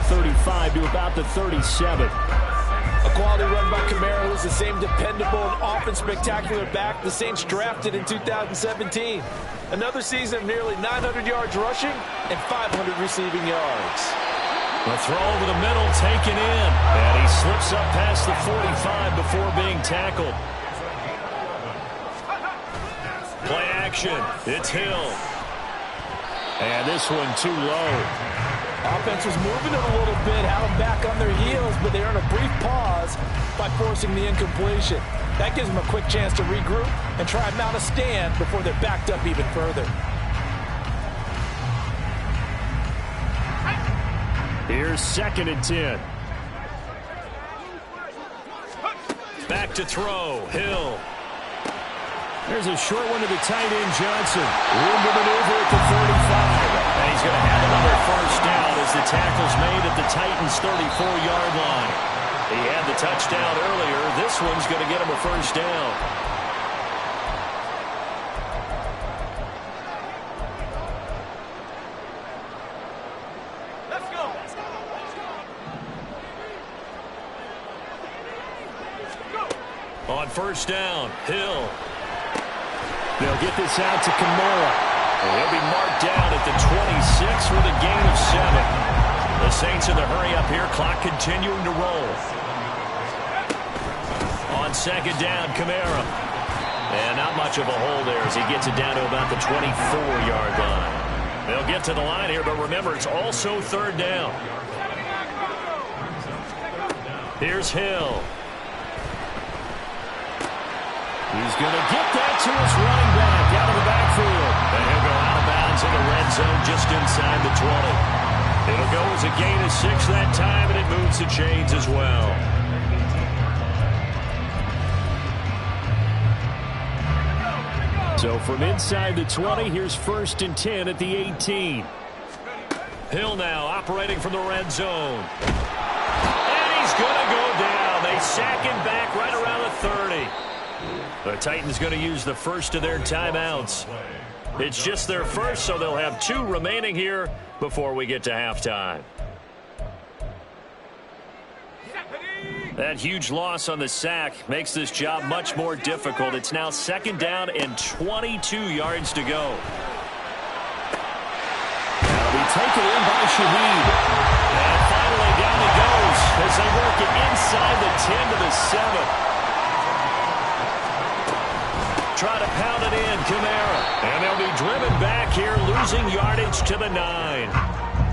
35 to about the 37. A quality run by Kamara, who's the same dependable and often spectacular back the Saints drafted in 2017. Another season of nearly 900 yards rushing and 500 receiving yards. The throw over the middle taken in. And he slips up past the 45 before being tackled. Play action. It's Hill. And this one too low. Offense was moving it a little bit, had them back on their heels, but they earn a brief pause by forcing the incompletion. That gives them a quick chance to regroup and try and mount a stand before they're backed up even further. Here's 2nd and 10. Back to throw. Hill. There's a short one to the tight end, Johnson. Room to maneuver at the 35. And he's going to have another first down as the tackle's made at the Titans' 34-yard line. He had the touchdown earlier. This one's going to get him a first down. Let's go. On first down, Hill. They'll get this out to Kamara. And he'll be marked down at the 26 with a gain of 7. The Saints in the hurry up here, clock continuing to roll. On 2nd down, Kamara. And not much of a hole there as he gets it down to about the 24-yard line. They'll get to the line here, but remember, it's also 3rd down. Here's Hill. He's going to get that to his running back out of the backfield. And he'll go out of bounds in the red zone just inside the 20. It'll go as a gain of 6 that time, and it moves the chains as well. So from inside the 20, here's 1st and 10 at the 18. Hill now operating from the red zone. And he's going to go down. They sack him back right around the 30. The Titans going to use the first of their timeouts. It's just their first, so they'll have 2 remaining here before we get to halftime. That huge loss on the sack makes this job much more difficult. It's now 2nd down and 22 yards to go. That'll be taken in by Shaheed. And finally down he goes as they work it inside the 10 to the 7. Try to pound it in, Kamara. And they'll be driven back here, losing yardage to the 9.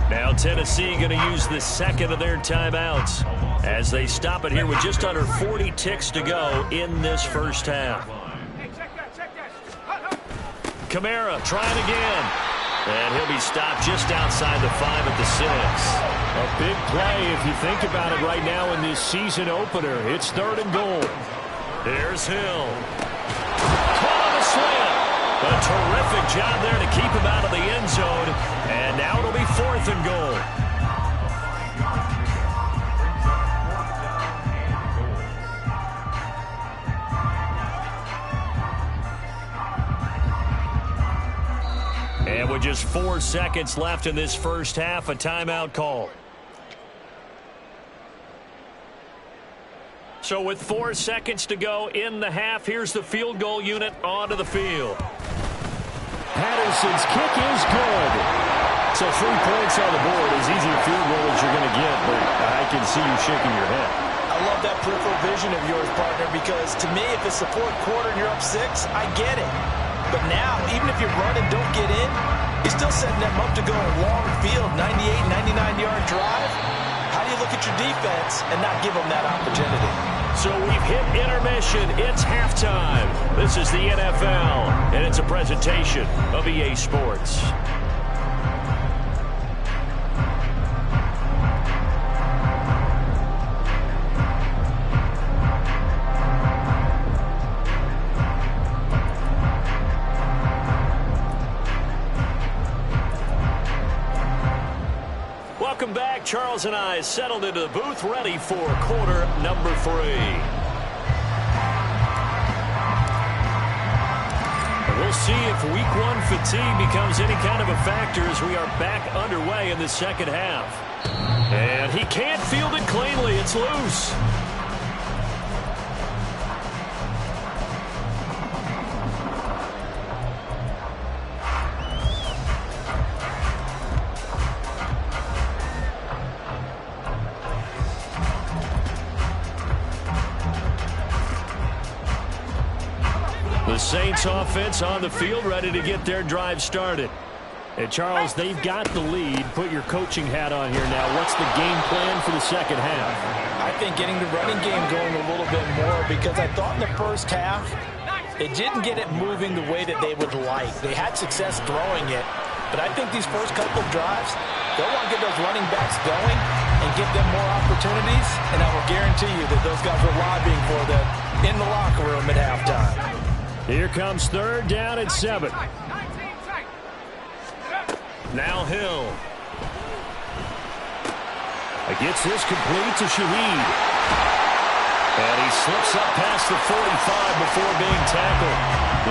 Now Tennessee going to use the 2nd of their timeouts as they stop it here with just under 40 ticks to go in this first half. Kamara trying again. And he'll be stopped just outside the 5 at the 6. A big play if you think about it right now in this season opener. It's 3rd and goal. Here's Hill. A terrific job there to keep him out of the end zone. And now it'll be 4th and goal. And with just 4 seconds left in this first half, a timeout call. So with 4 seconds to go in the half, here's the field goal unit onto the field. Patterson's kick is good. So 3 points on the board, as easy a field goal as you're going to get, but I can see you shaking your head. I love that peripheral vision of yours, partner, because to me, if it's the 4th quarter and you're up 6, I get it. But now, even if you run and don't get in, you're still setting them up to go a long field, 98, 99-yard drive. How do you look at your defense and not give them that opportunity? So we've hit intermission. It's halftime. This is the NFL, and it's a presentation of EA Sports. Welcome back. Charles and I settled into the booth, ready for quarter number 3. We'll see if week 1 fatigue becomes any kind of a factor as we are back underway in the second half. And he can't field it cleanly. It's loose. The Saints offense on the field, ready to get their drive started. And Charles, they've got the lead. Put your coaching hat on here now. What's the game plan for the second half? I think getting the running game going a little bit more, because I thought in the first half they didn't get it moving the way that they would like. They had success throwing it, but I think these first couple of drives, they'll want to get those running backs going and give them more opportunities, and I will guarantee you that those guys were lobbying for them in the locker room at halftime. Here comes third down and 7. Now Hill. Gets this complete to Shaheed. And he slips up past the 45 before being tackled.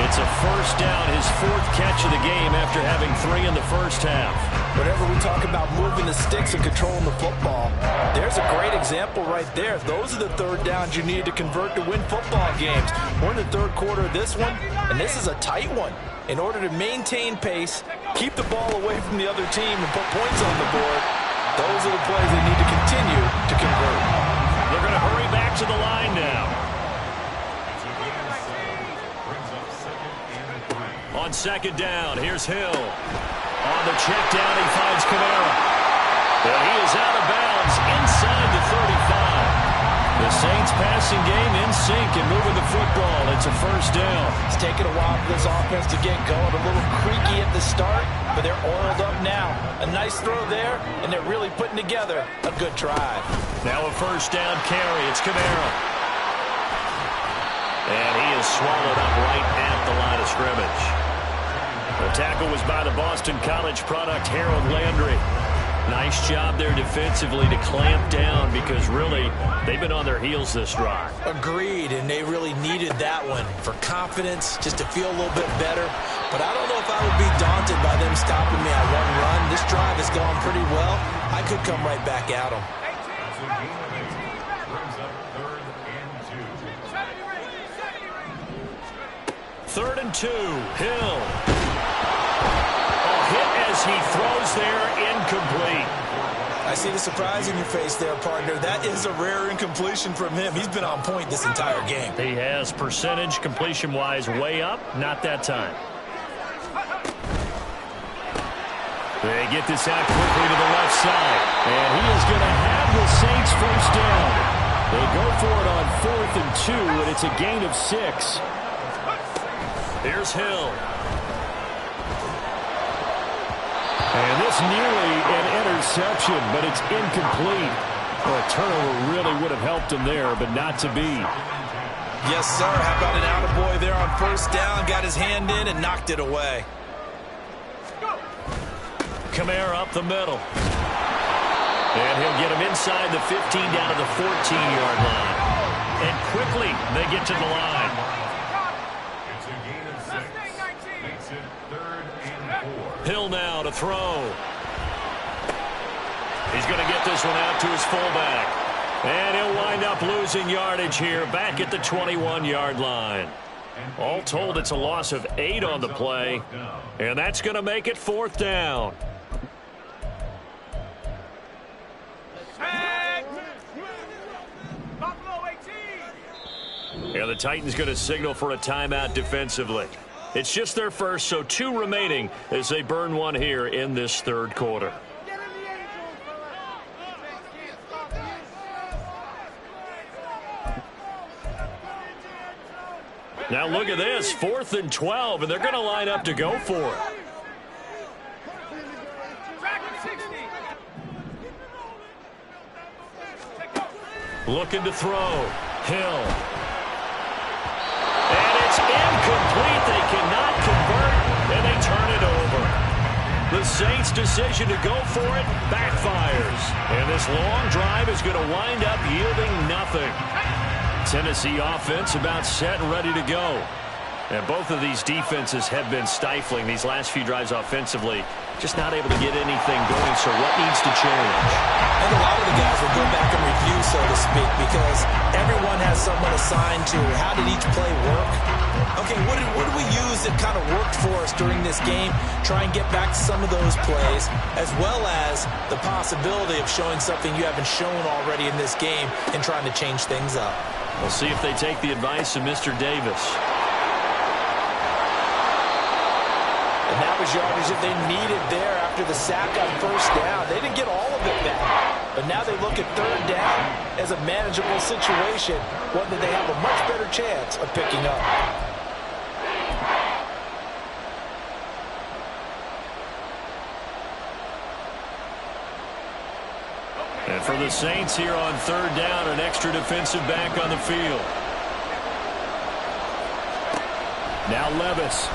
It's a first down, his 4th catch of the game after having 3 in the first half. Whenever we talk about moving the sticks and controlling the football, there's a great example right there. Those are the third downs you need to convert to win football games. We're in the third quarter of this one, and this is a tight one. In order to maintain pace, keep the ball away from the other team, and put points on the board, those are the plays they need to continue to convert. They're going to hurry back to the line now. On second down, here's Hill. On the check down, he finds Kamara. And he is out of bounds inside the 35. The Saints passing game in sync and moving the football. It's a first down. It's taken a while for this offense to get going. A little creaky at the start, but they're oiled up now. A nice throw there, and they're really putting together a good drive. Now a first down carry. It's Kamara. And he is swallowed up right at the line of scrimmage. The tackle was by the Boston College product, Harold Landry. Nice job there defensively to clamp down, because really they've been on their heels this drive. Agreed, and they really needed that one for confidence, just to feel a little bit better. But I don't know if I would be daunted by them stopping me at one run. This drive has gone pretty well. I could come right back at them. Third and 2, Hill. Hit as he throws there, incomplete. I see the surprise in your face there, partner. That is a rare incompletion from him. He's been on point this entire game. He has percentage completion-wise way up, not that time. They get this out quickly to the left side, and he is going to have the Saints first down. They go for it on 4th and 2, and it's a gain of 6. Here's Hill. And this nearly an interception, but it's incomplete. Well, a turnover really would have helped him there, but not to be. Yes, sir. How about an attaboy there on first down? Got his hand in and knocked it away. Kamara up the middle. And he'll get him inside the 15 down to the 14-yard line. And quickly they get to the line. Hill now to throw. He's going to get this one out to his fullback. And he'll wind up losing yardage here back at the 21-yard line. All told, it's a loss of 8 on the play. And that's going to make it 4th down. And the Titans going to signal for a timeout defensively. It's just their first, so 2 remaining as they burn one here in this third quarter. Now look at this, 4th and 12, and they're going to line up to go for it. Looking to throw. Hill. And it's incomplete. They cannot convert, and they turn it over. The Saints' decision to go for it backfires. And this long drive is going to wind up yielding nothing. Tennessee offense about set and ready to go. And both of these defenses have been stifling these last few drives offensively. Just not able to get anything going, so what needs to change? And a lot of the guys will go back and review, so to speak, because everyone has someone assigned to how did each play work. Okay, what did we use that kind of worked for us during this game? Try and get back to some of those plays, as well as the possibility of showing something you haven't shown already in this game and trying to change things up. We'll see if they take the advice of Mr. Davis. And that was yardage that they needed there after the sack on first down. They didn't get all of it back. But now they look at third down as a manageable situation, one that they have a much better chance of picking up. And for the Saints here on third down, an extra defensive back on the field. Now Levis.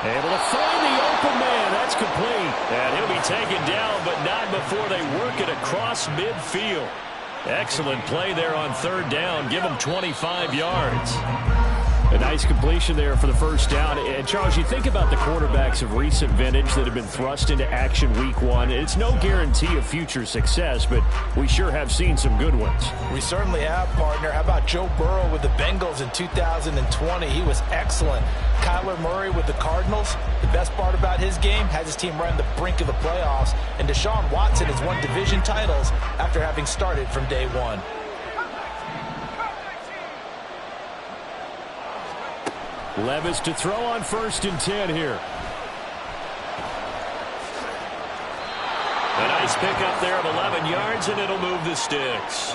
Able to find the open man. That's complete. And he'll be taken down, but not before they work it across midfield. Excellent play there on third down. Give them 25 yards. A nice completion there for the first down. And, Charles, you think about the quarterbacks of recent vintage that have been thrust into action week one. It's no guarantee of future success, but we sure have seen some good ones. We certainly have, partner. How about Joe Burrow with the Bengals in 2020? He was excellent. Kyler Murray with the Cardinals. The best part about his game has his team right on the brink of the playoffs. And Deshaun Watson has won division titles after having started from day one. Levis to throw on 1st and 10 here. A nice pickup there of 11 yards, and it'll move the sticks.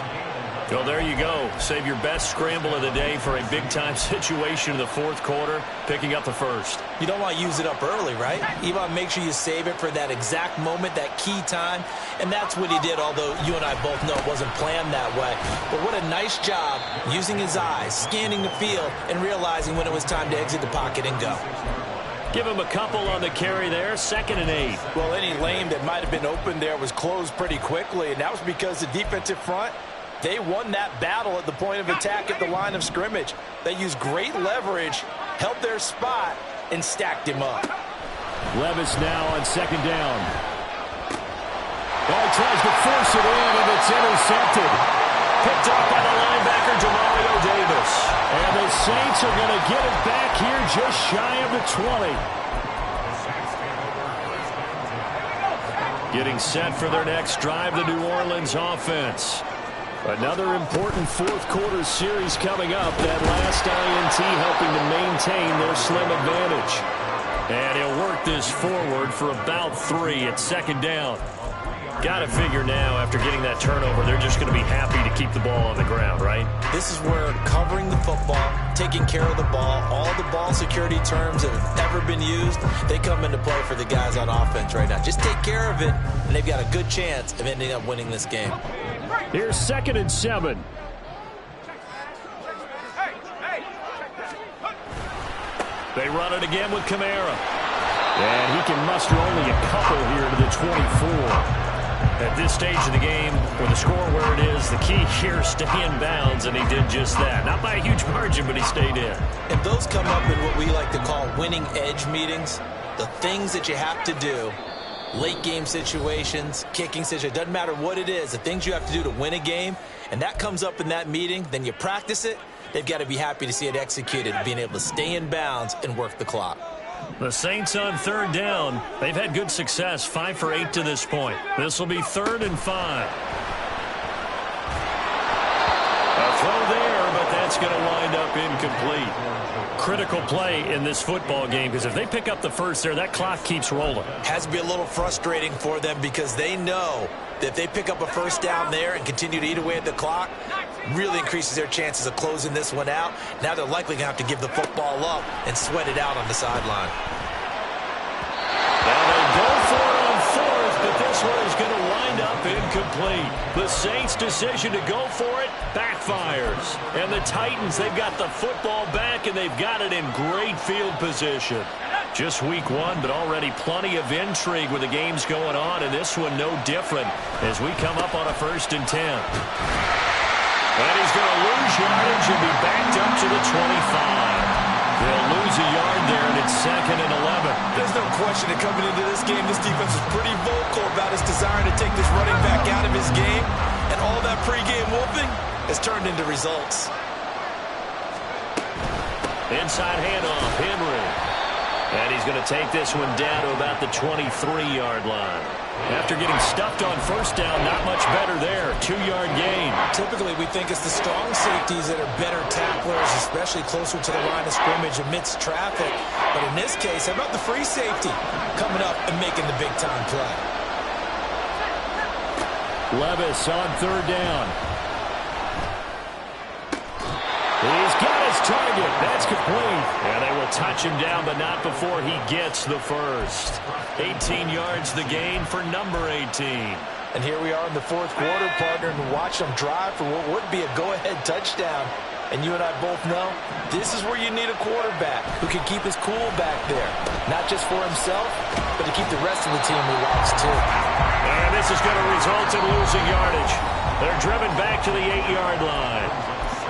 Well, there you go. Save your best scramble of the day for a big-time situation in the fourth quarter, picking up the first. You don't want to use it up early, right? You want to make sure you save it for that exact moment, that key time. And that's what he did, although you and I both know it wasn't planned that way. But what a nice job using his eyes, scanning the field, and realizing when it was time to exit the pocket and go. Give him a couple on the carry there, 2nd and 8. Well, any lane that might have been open there was closed pretty quickly, and that was because the defensive front, they won that battle at the point of attack at the line of scrimmage. They used great leverage, held their spot, and stacked him up. Levis now on 2nd down. He tries to force it in, and it's intercepted. Picked up by the linebacker, Demario Davis. And the Saints are going to get it back here just shy of the 20. Getting set for their next drive, the New Orleans offense. Another important fourth quarter series coming up. That last INT helping to maintain their slim advantage. And he'll work this forward for about 3 at 2nd down. Got to figure now, after getting that turnover, they're just going to be happy to keep the ball on the ground, right? This is where covering the football, taking care of the ball, all the ball security terms that have ever been used, they come into play for the guys on offense right now. Just take care of it, and they've got a good chance of ending up winning this game. Here's 2nd and 7. They run it again with Kamara. And he can muster only a couple here to the 24. At this stage of the game, with the score where it is, the key here is stay in bounds, and he did just that. Not by a huge margin, but he stayed in. And those come up in what we like to call winning edge meetings. The things that you have to do, late game situations, kicking situations, doesn't matter what it is, the things you have to do to win a game, and that comes up in that meeting, then you practice it, they've got to be happy to see it executed, being able to stay in bounds and work the clock. The Saints on third down. They've had good success, 5 for 8 to this point. This will be 3rd and 5. A throw there, but that's going to wind up incomplete. Critical play in this football game, because if they pick up the first there, that clock keeps rolling. Has to be a little frustrating for them because they know that if they pick up a first down there and continue to eat away at the clock, really increases their chances of closing this one out. Now they're likely going to have to give the football up and sweat it out on the sideline. Now they go for it on 4th, but this one is going to wind up incomplete. The Saints' decision to go for it backfires. And the Titans, they've got the football back, and they've got it in great field position. Just week 1, but already plenty of intrigue with the games going on, and this one no different as we come up on a 1st and 10. And he's going to lose yardage and be backed up to the 25. They'll lose a yard there, and it's 2nd and 11. There's no question that coming into this game, this defense is pretty vocal about its desire to take this running back out of his game. And all that pregame whooping has turned into results. Inside handoff, Henry. And he's going to take this one down to about the 23-yard line. After getting stuffed on first down, not much better there. 2-yard gain. Typically, we think it's the strong safeties that are better tacklers, especially closer to the line of scrimmage amidst traffic. But in this case, how about the free safety coming up and making the big-time play? Levis on 3rd down. He's got his target. That's complete. And they will touch him down, but not before he gets the first. 18 yards the gain for number 18. And here we are in the 4th quarter, partner, and watch them drive for what would be a go-ahead touchdown. And you and I both know this is where you need a quarterback who can keep his cool back there. Not just for himself, but to keep the rest of the team relaxed too. And this is going to result in losing yardage. They're driven back to the 8-yard line.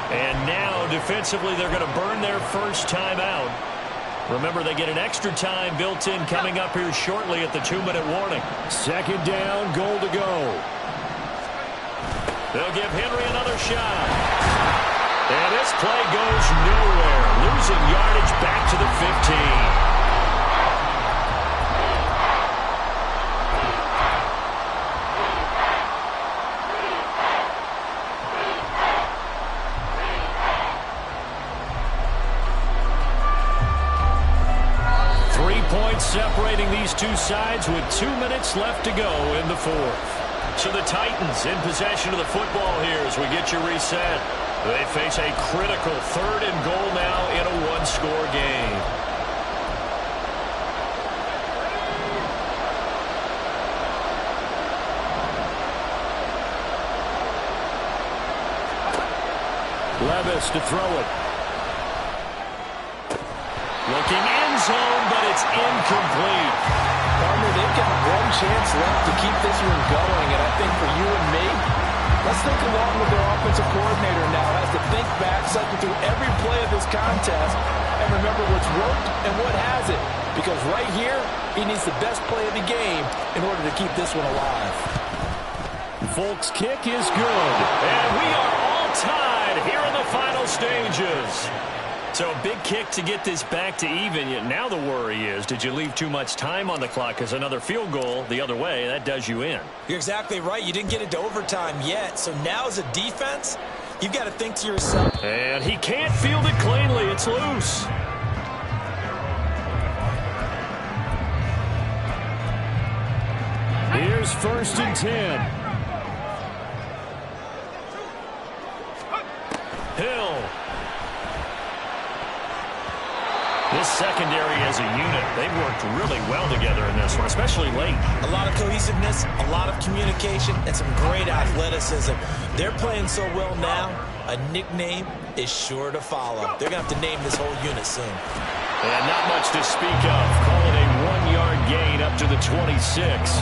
And now, defensively, they're going to burn their first time out. Remember, they get an extra time built in coming up here shortly at the 2-minute warning. 2nd down, goal to go. They'll give Henry another shot. And this play goes nowhere. Losing yardage back to the 15. 3 points separating these two sides with 2 minutes left to go in the 4th. So the Titans in possession of the football here as we get you reset. They face a critical 3rd and goal now in a 1-score game. Levis to throw it. Looking end zone, but it's incomplete. Partner, they've got one chance left to keep this one going, and I think for you and me, let's think along with their offensive coordinator now as to think back, cycle through every play of this contest, and remember what's worked and what hasn't. Because right here, he needs the best play of the game in order to keep this one alive. Folks' kick is good. And we are all tied here in the final stages. So a big kick to get this back to even. Yet now the worry is, did you leave too much time on the clock? Because another field goal the other way, that does you in. You're exactly right. You didn't get into overtime yet. So now as a defense, you've got to think to yourself. And he can't field it cleanly. It's loose. Here's 1st and 10. Hill. This secondary as a unit, they've worked really well together in this one, especially late. A lot of cohesiveness, a lot of communication, and some great athleticism. They're playing so well now, a nickname is sure to follow. They're going to have to name this whole unit soon. And not much to speak of. Call it a 1-yard gain up to the 26.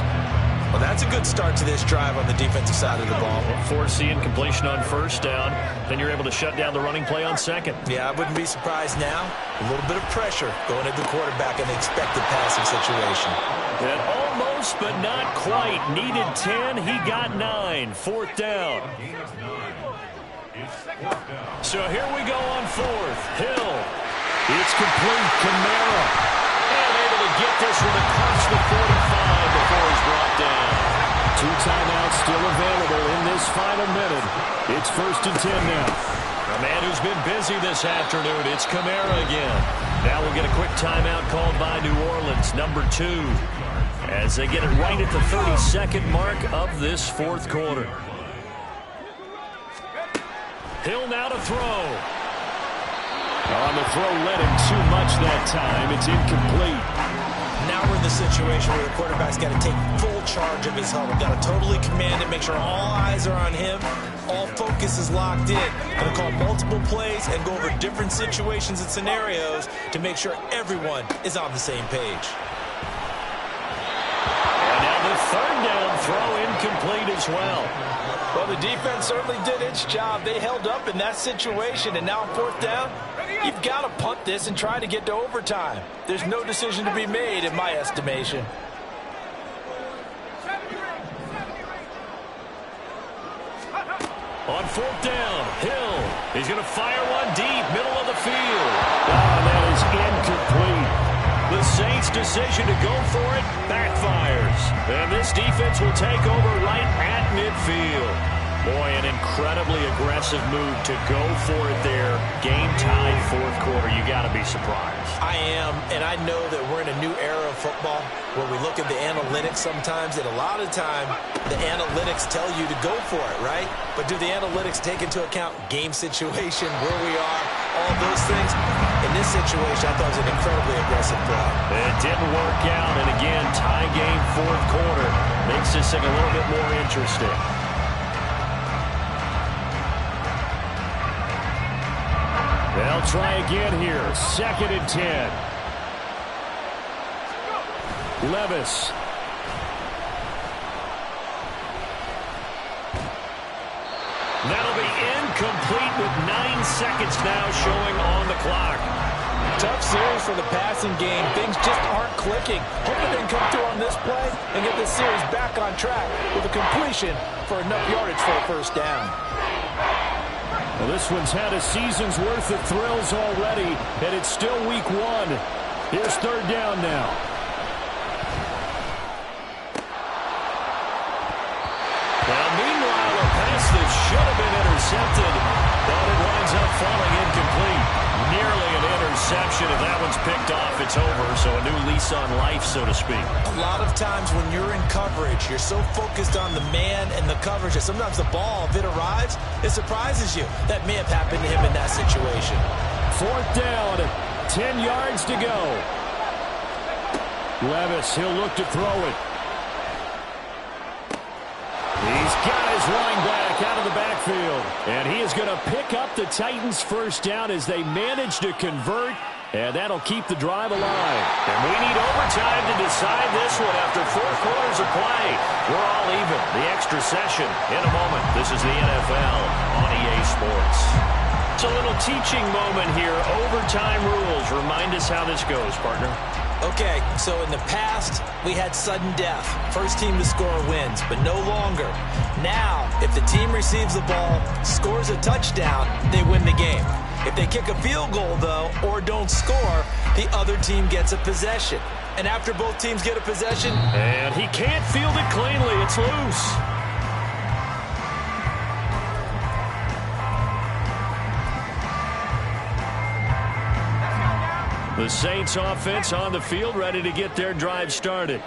Well, that's a good start to this drive on the defensive side of the ball. Forcing completion on first down. Then you're able to shut down the running play on second. Yeah, I wouldn't be surprised now. A little bit of pressure going at the quarterback in the expected passing situation. And almost, but not quite. Needed 10. He got 9. 4th down. So here we go on 4th. Hill. It's complete. Kamara. And able to get this one across the 45 before he's brought down. 2 timeouts still available in this final minute. It's 1st and 10 now. A man who's been busy this afternoon. It's Kamara again. Now we'll get a quick timeout called by New Orleans, number 2, as they get it right at the 32nd mark of this 4th quarter. Hill now to throw. On the throw, led him too much that time. It's incomplete. Now we're in the situation where the quarterback's got to take full charge of his huddle. Got to totally command it, make sure all eyes are on him. All focus is locked in. Going to call multiple plays and go over different situations and scenarios to make sure everyone is on the same page. And now the 3rd down throw incomplete as as well. Well, the defense certainly did its job. They held up in that situation, and now on fourth down, you've got to punt this and try to get to overtime. There's no decision to be made in my estimation. On fourth down, Hill. He's going to fire one deep, middle of the field. Oh, that is incomplete. The Saints' decision to go for it backfires. And this defense will take over right at midfield. Boy, an incredibly aggressive move to go for it there. Game-tied fourth quarter. You got to be surprised. I am, and I know that we're in a new era of football where we look at the analytics sometimes, and a lot of the time the analytics tell you to go for it, right? But do the analytics take into account game situation, where we are, all those things? In this situation, I thought it was an incredibly aggressive play. It didn't work out, and again, tie game fourth quarter. Makes this thing a little bit more interesting. They'll try again here. 2nd and 10. Levis. That'll be incomplete with 9 seconds now showing on the clock. Tough series for the passing game. Things just aren't clicking. Hoping they can come through on this play and get this series back on track with a completion for enough yardage for a first down. Well, this one's had a season's worth of thrills already, and it's still week 1. Here's 3rd down now. Well, meanwhile, a pass that should have been intercepted, but it winds up falling incomplete. Nearly an interception. If that one's picked off, it's over, so a new lease on life, so to speak. A lot of times when you're in coverage, you're so focused on the man and the coverage that sometimes the ball, if it arrives, it surprises you. That may have happened to him in that situation. 4th down, 10 yards to go. Levis, he'll look to throw it. He's got his running back out of the backfield. And he is going to pick up the Titans' first down as they manage to convert. And that'll keep the drive alive. And we need overtime to decide this one after 4 quarters of play. We're all even. The extra session in a moment. This is the NFL on EA Sports. It's a little teaching moment here. Overtime rules. Remind us how this goes, partner. Okay, so in the past, we had sudden death. First team to score wins, but no longer. Now, if the team receives the ball, scores a touchdown, they win the game. If they kick a field goal, though, or don't score, the other team gets a possession. And after both teams get a possession... And he can't field it cleanly. It's loose. The Saints offense on the field, ready to get their drive started.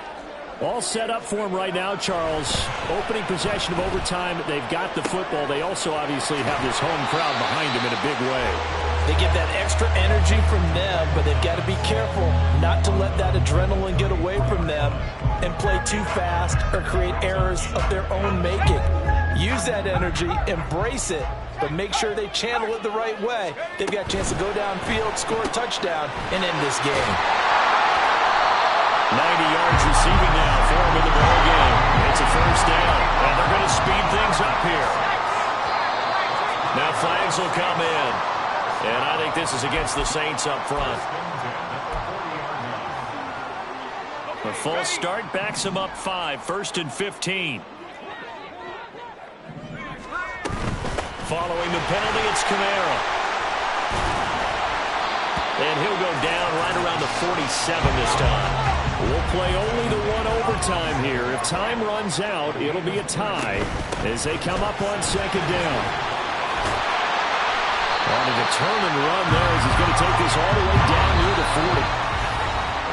All set up for him right now, Charles. Opening possession of overtime. They've got the football. They also obviously have this home crowd behind them in a big way. They get that extra energy from them, but they've got to be careful not to let that adrenaline get away from them and play too fast or create errors of their own making. Use that energy, embrace it, but make sure they channel it the right way. They've got a chance to go downfield, score a touchdown, and end this game. 90 yards receiving now for him in the ball game. It's a first down, and they're going to speed things up here. Now flags will come in, and I think this is against the Saints up front. A false start backs him up 5, 1st and 15. Following the penalty, it's Kamara. And he'll go down right around the 47 this time. We'll play only the 1 overtime here. If time runs out, it'll be a tie as they come up on 2nd down. On a determined run there as he's going to take this all the way down near the 40.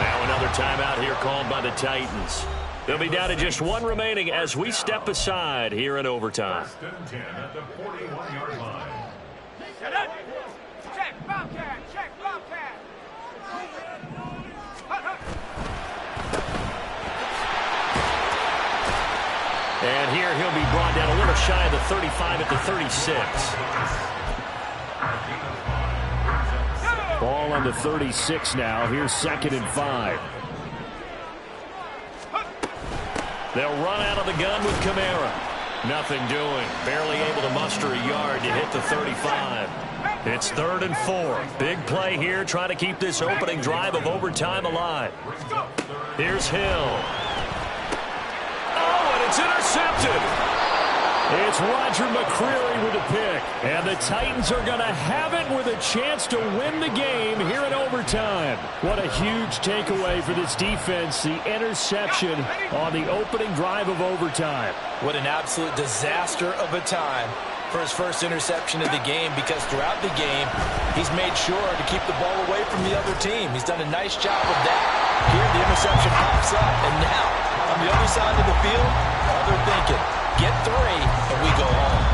Now another timeout here called by the Titans. They'll be down to just 1 remaining as we step aside here in overtime. At the 41-yard line. Check, Bobcat, check, Bobcat. And here he'll be brought down a little shy of the 35 at the 36. Ball on the 36 now. Here's 2nd and 5. They'll run out of the gun with Kamara. Nothing doing. Barely able to muster a yard to hit the 35. It's 3rd and 4. Big play here, trying to keep this opening drive of overtime alive. Here's Hill. Oh, and it's intercepted. It's Roger McCreary with a pick. And the Titans are going to have it with a chance to win the game here in overtime. What a huge takeaway for this defense, the interception on the opening drive of overtime. What an absolute disaster of a time for his first interception of the game, because throughout the game, he's made sure to keep the ball away from the other team. He's done a nice job of that. Here, the interception pops up, and now, on the other side of the field, all they're thinking, get 3, and we go home.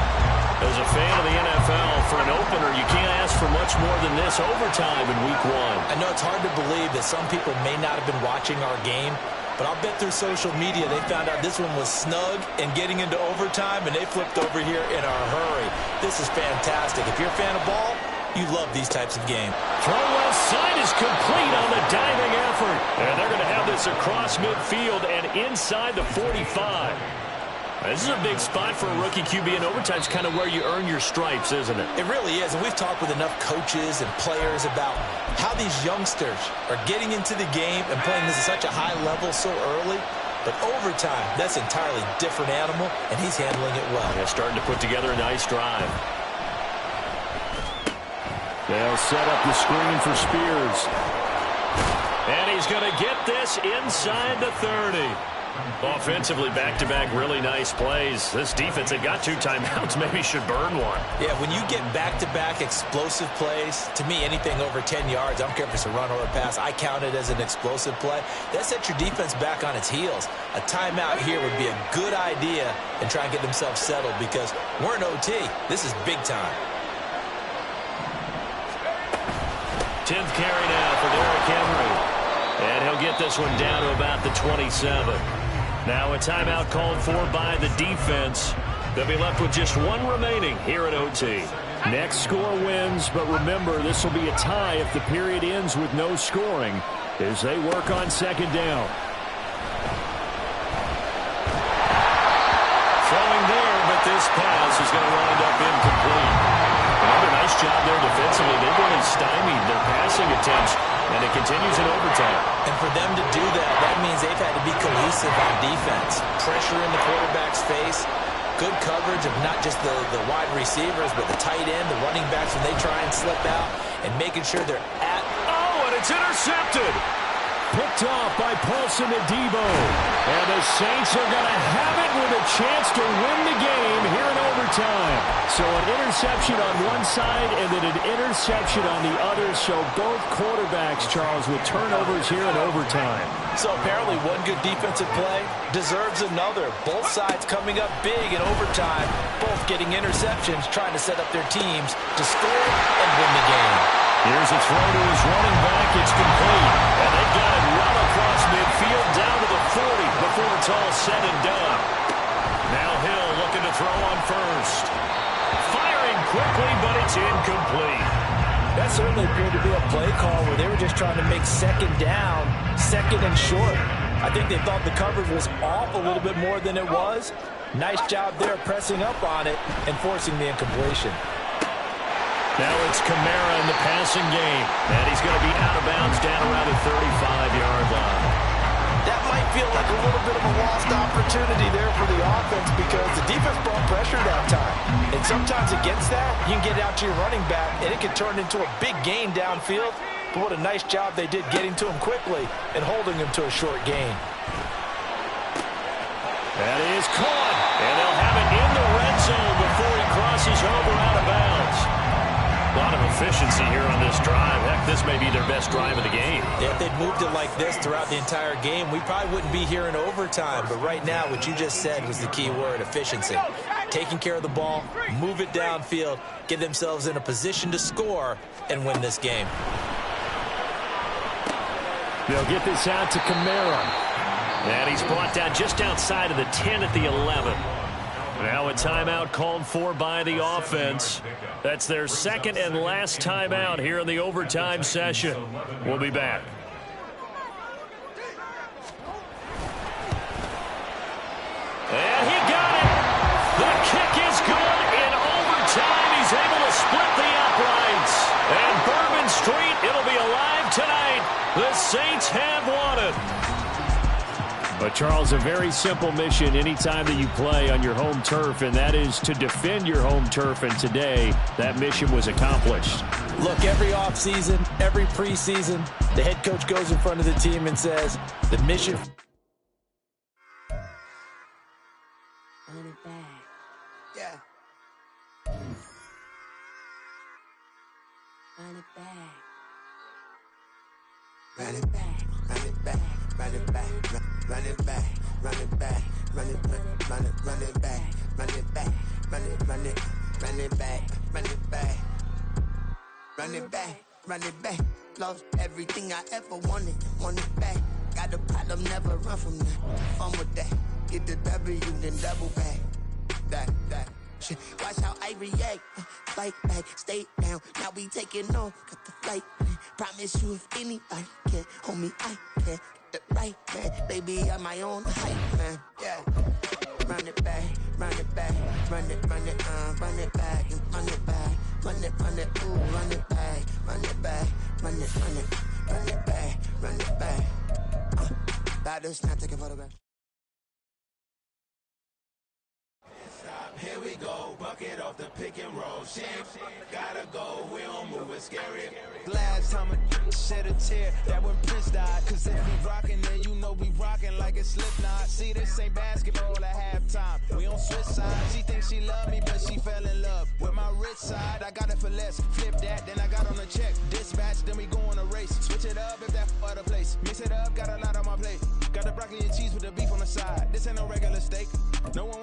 As a fan of the NFL, for an opener, you can't ask for much more than this overtime in Week 1. I know it's hard to believe that some people may not have been watching our game, but I'll bet through social media they found out this one was snug and getting into overtime, and they flipped over here in a hurry. This is fantastic. If you're a fan of ball, you love these types of games. Throw left side is complete on the diving effort. And they're going to have this across midfield and inside the 45. This is a big spot for a rookie QB, and overtime is kind of where you earn your stripes, isn't it? It really is, and we've talked with enough coaches and players about how these youngsters are getting into the game and playing this at such a high level so early. But overtime, that's an entirely different animal, and he's handling it well. Yeah, starting to put together a nice drive. They'll set up the screen for Spears. And he's going to get this inside the 30. Offensively, back-to-back really nice plays. This defense, they got 2 timeouts, maybe should burn one. Yeah, when you get back-to-back explosive plays, to me, anything over 10 yards, I don't care if it's a run or a pass, I count it as an explosive play. That sets your defense back on its heels. A timeout here would be a good idea and try and get themselves settled, because we're in OT. This is big time. 10th carry now for Derrick Henry. And he'll get this one down to about the 27. Now a timeout called for by the defense. They'll be left with just 1 remaining here at OT. Next score wins, but remember, this will be a tie if the period ends with no scoring as they work on 2nd down. Throwing there, but this pass is going to wind up incomplete. Another nice job there defensively. They've really stymied their passing attempts, and it continues in overtime. And for them to do that, that means they've had to be cohesive on defense. Pressure in the quarterback's face. Good coverage of not just the wide receivers, but the tight end, the running backs when they try and slip out, and making sure they're at. Oh, and it's intercepted. Picked off by Paulson Adebo. And the Saints are going to have it with a chance to win the game here in overtime. So an interception on one side and then an interception on the other. So both quarterbacks, Charles, with turnovers here in overtime. So apparently one good defensive play deserves another. Both sides coming up big in overtime. Both getting interceptions, trying to set up their teams to score and win the game. Here's a throw to his running back. It's complete. And they got it well across midfield down to the 40 before it's all said and done. Now Hill looking to throw on first. Firing quickly, but it's incomplete. That certainly appeared to be a play call where they were just trying to make 2nd down, 2nd and short. I think they thought the coverage was off a little bit more than it was. Nice job there pressing up on it and forcing the incompletion. Now it's Kamara in the passing game. And he's going to be out of bounds down around the 35-yard line. That might feel like a little bit of a lost opportunity there for the offense because the defense brought pressure that time. And sometimes against that, you can get out to your running back, and it can turn into a big gain downfield. But what a nice job they did getting to him quickly and holding him to a short gain. That is caught. And they'll have it in the red zone before he crosses over out of bounds. A lot of efficiency here on this drive. Heck, this may be their best drive of the game. Yeah, if they'd moved it like this throughout the entire game, we probably wouldn't be here in overtime. But right now, what you just said was the key word, efficiency. Taking care of the ball, move it downfield, get themselves in a position to score, and win this game. They'll get this out to Kamara. And he's brought down just outside of the 10 at the 11. Now a timeout called for by the offense. That's their 2nd and last timeout here in the overtime session. We'll be back. And he got it. The But, Charles, a very simple mission anytime that you play on your home turf, and that is to defend your home turf. And today, that mission was accomplished. Look, every offseason, every preseason, the head coach goes in front of the team and says, the mission. Run it back. Yeah. Run it back. Run it back, run it back, run it back, run it back, run it back, run it back, run it back, run it back, run it back, run it back, run it back, run it back. Lost everything I ever wanted, want it back. Got a problem, never run from that. Fun with that, get the W, then double back. That. Shit. Watch how I react. Fight back, stay down. Now we taking on, got the flight. Promise you if anybody can, homie, I can. Get the right man, baby, I'm my own hype man. Yeah. Run it back, run it back, run it back, and run it back, run it, ooh, run it back, run it back, run it back, run it back. Battles not taking photographs. Here we go, bucket off the pick and roll. Shit, gotta go, we don't move, it's scary. Last time a shed a tear, that when Prince died. Cause if we rockin', then you know we rockin' like a Slipknot. See, this ain't basketball at halftime. We on switch sides. She thinks she love me, but she fell in love with my rich side. I got it for less. Flip that, then I got on a check. Dispatch, then we go on a race. Switch it up if that other place. Mix it up, got a lot on my plate. Got the broccoli and cheese with the beef on the side. This ain't no regular steak. No one